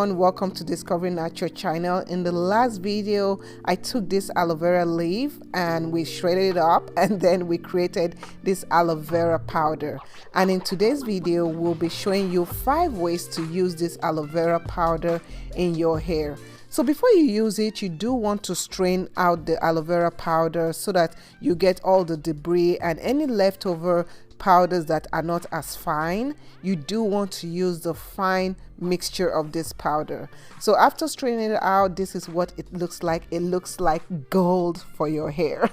everyone, welcome to Discovering Natural channel. In the last video I took this aloe vera leaf and we shredded it up, and then we created this aloe vera powder. And in today's video we'll be showing you 5 ways to use this aloe vera powder in your hair. So before you use it, you do want to strain out the aloe vera powder so that you get all the debris and any leftover powders that are not as fine. You do want to use the fine mixture of this powder. So after straining it out, this is what it looks like. It looks like gold for your hair.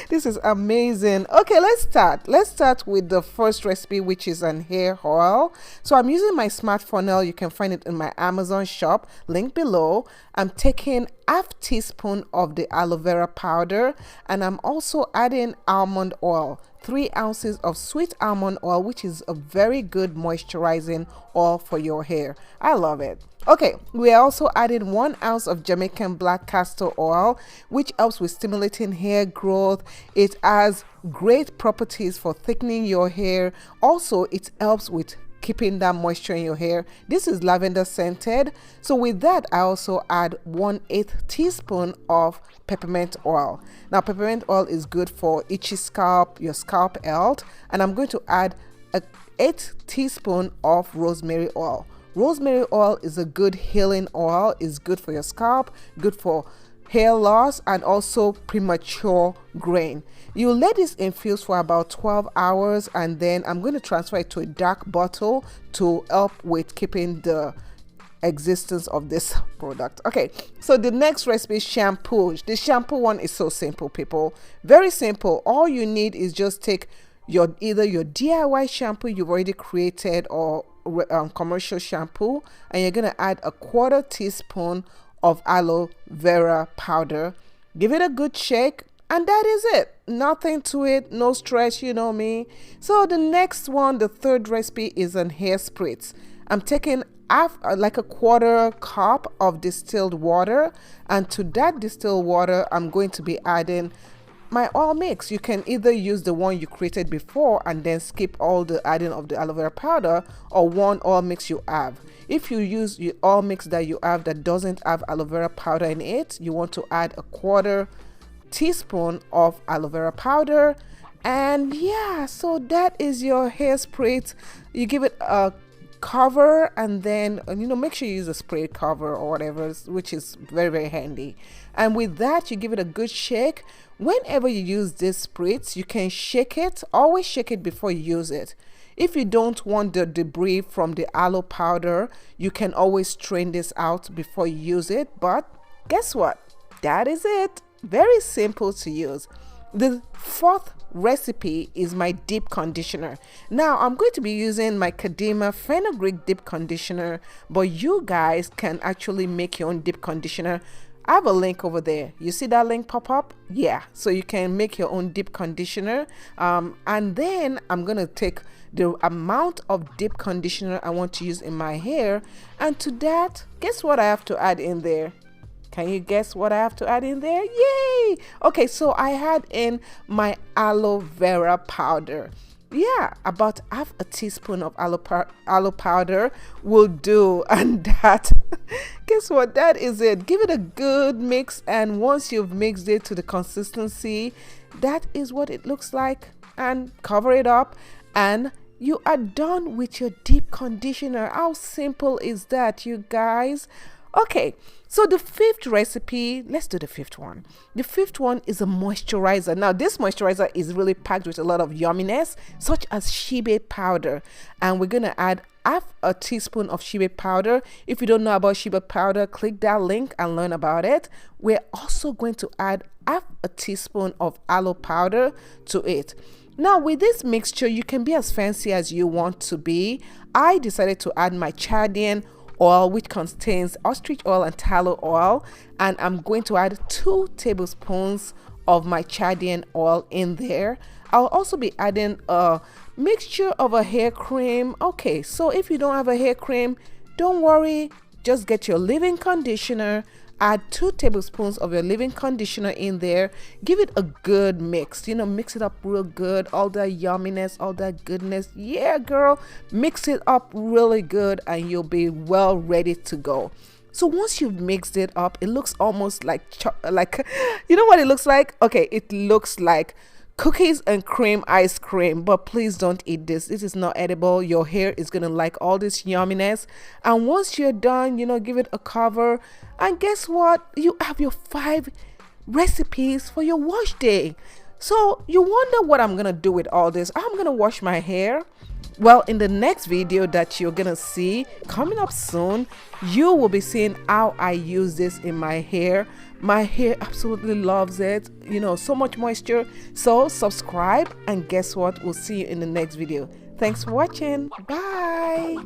This is amazing. Okay, let's start with the first recipe, which is an hair oil. So I'm using my smart funnel. You can find it in my Amazon shop, link below. I'm taking half teaspoon of the aloe vera powder, and I'm also adding almond oil, 3 ounces of sweet almond oil, which is a very good moisturizing oil for your hair. I love it. Okay, we are also adding 1 ounce of Jamaican black castor oil, which helps with stimulating hair growth. It has great properties for thickening your hair. Also, it helps with keeping that moisture in your hair. This is lavender scented. So with that, I also add 1/8 teaspoon of peppermint oil. Now peppermint oil is good for itchy scalp, your scalp health, and I'm going to add 1/8 teaspoon of rosemary oil. Rosemary oil is a good healing oil. It's good for your scalp, good for hair loss, and also premature graying. You let this infuse for about 12 hours, and then I'm going to transfer it to a dark bottle to help with keeping the existence of this product. Okay, so the next recipe is shampoo. The shampoo one is so simple, people. Very simple. All you need is just take either your DIY shampoo you've already created or commercial shampoo, and you're going to add 1/4 teaspoon of aloe vera powder. Give it a good shake, and that is it. Nothing to it, no stress, you know me. So the next one, the third recipe, is an hair spritz. I'm taking like 1/4 cup of distilled water, and to that distilled water I'm going to be adding my oil mix. You can either use the one you created before and then skip all the adding of the aloe vera powder, or one oil mix you have. If you use your oil mix that you have that doesn't have aloe vera powder in it, you want to add 1/4 teaspoon of aloe vera powder. And yeah, so that is your hair spritz. You give it a cover, and then make sure you use a spray cover or whatever, which is very, very handy. And with that, you give it a good shake. Whenever you use this spritz, you can shake it. Always shake it before you use it. If you don't want the debris from the aloe powder, you can always strain this out before you use it. But guess what? That is it. Very simple to use. The fourth recipe is my deep conditioner. Now I'm going to be using my Kadima fenugreek deep conditioner, but you guys can actually make your own deep conditioner. I have a link over there. You see that link pop up? Yeah, so you can make your own deep conditioner. And then I'm gonna take the amount of deep conditioner I want to use in my hair, and to that, guess what I have to add in there? Can you guess what I have to add in there? Yay! Okay, so I had in my aloe vera powder. Yeah, about 1/2 teaspoon of aloe powder will do, and that, guess what? That is it. Give it a good mix, and once you've mixed it to the consistency, that is what it looks like, and cover it up, and you are done with your deep conditioner. How simple is that, you guys? Okay, so the fifth recipe, let's do the fifth one. The fifth one is a moisturizer. Now this moisturizer is really packed with a lot of yumminess, such as shea powder, and we're gonna add 1/2 teaspoon of shea powder. If you don't know about shea powder, click that link and learn about it. We're also going to add 1/2 teaspoon of aloe powder to it. Now with this mixture, you can be as fancy as you want to be. I decided to add my Chaldean oil, which contains ostrich oil and tallow oil, and I'm going to add 2 tablespoons of my Chaldean oil in there. I'll also be adding a mixture of a hair cream. Okay, so if you don't have a hair cream, don't worry, just get your leave-in conditioner Add 2 tablespoons of your leave-in conditioner in there. Give it a good mix. Mix it up real good. All that yumminess, all that goodness. Yeah, girl, mix it up really good and you'll be well ready to go. So once you've mixed it up, it looks almost like you know what it looks like? Okay, it looks like cookies and cream ice cream, but please don't eat this. This is not edible. Your hair is gonna like all this yumminess. And once you're done, give it a cover, and guess what? You have your 5 recipes for your wash day. So you wonder what I'm gonna do with all this. I'm gonna wash my hair. Well, in the next video that you're gonna see coming up soon, you will be seeing how I use this in my hair. My hair absolutely loves it. So much moisture. So subscribe, and guess what? We'll see you in the next video. Thanks for watching. Bye.